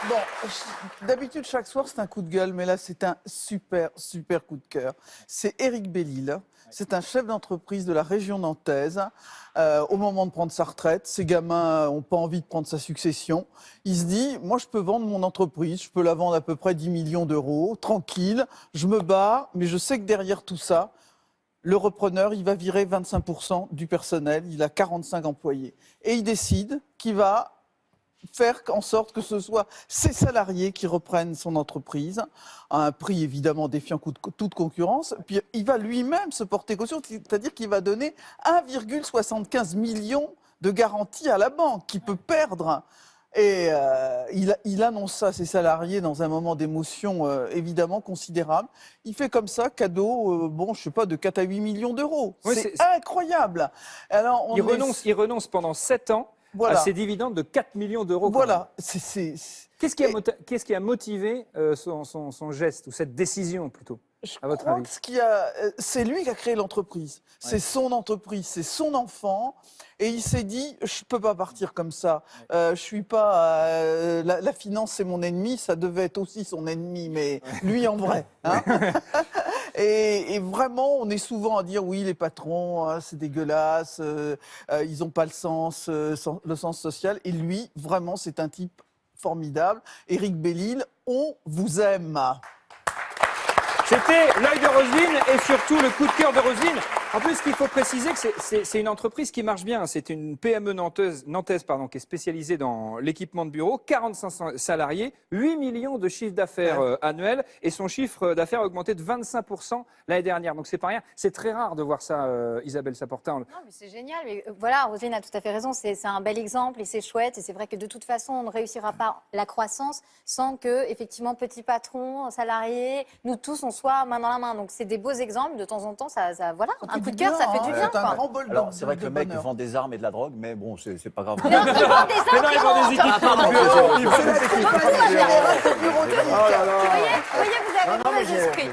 Bon, d'habitude, chaque soir, c'est un coup de gueule, mais là, c'est un super coup de cœur. C'est Éric Bellil. C'est un chef d'entreprise de la région nantaise. Au moment de prendre sa retraite, ses gamins n'ont pas envie de prendre sa succession. Il se dit, moi, je peux vendre mon entreprise, je peux la vendre à peu près 10 millions d'euros, tranquille, je me barre, mais je sais que derrière tout ça, le repreneur, il va virer 25% du personnel, il a 45 employés. Et il décide qu'il va faire en sorte que ce soit ses salariés qui reprennent son entreprise à un prix évidemment défiant toute concurrence. Puis il va lui-même se porter caution, c'est-à-dire qu'il va donner 1,75 million de garantie à la banque qui peut perdre. Et il annonce ça à ses salariés dans un moment d'émotion évidemment considérable. Il fait comme ça, cadeau, bon, je sais pas, de 4 à 8 millions d'euros. Oui, c'est incroyable. Alors, il renonce pendant 7 ans. Voilà. À ces dividendes de 4 millions d'euros. Voilà. Qu'est-ce qui a motivé son geste, ou cette décision plutôt, à votre avis? C'est lui qui a créé l'entreprise. Ouais. C'est son entreprise, c'est son enfant. Et il s'est dit, je ne peux pas partir comme ça. Je suis pas... la finance, c'est mon ennemi. Ça devait être aussi son ennemi, mais lui en vrai. Hein. Et vraiment, on est souvent à dire, oui, les patrons, hein, c'est dégueulasse. Ils n'ont pas le sens social. Et lui, vraiment, c'est un type formidable. Éric Bellil, on vous aime. C'était l'œil de Roselyne et surtout le coup de cœur de Roselyne. En plus, il faut préciser que c'est une entreprise qui marche bien. C'est une PME nantaise qui est spécialisée dans l'équipement de bureau, 45 salariés, 8 millions de chiffre d'affaires annuel, et son chiffre d'affaires a augmenté de 25% l'année dernière. Donc c'est pas rien. C'est très rare de voir ça, Isabelle Saportin. Non, mais c'est génial. Mais voilà, Roselyne a tout à fait raison. C'est un bel exemple et c'est chouette. Et c'est vrai que de toute façon, on ne réussira pas la croissance sans que, effectivement, petits patrons, salariés, nous tous, on soit main dans la main. Donc c'est des beaux exemples. De temps en temps, voilà. Un coup de cœur, ça fait du bien. Alors, c'est vrai que le mec vend des armes et de la drogue, mais bon, c'est pas grave. Mais non, il vend des armes, il vend des équipements de bureau. Vous voyez, vous avez le mauvais esprit.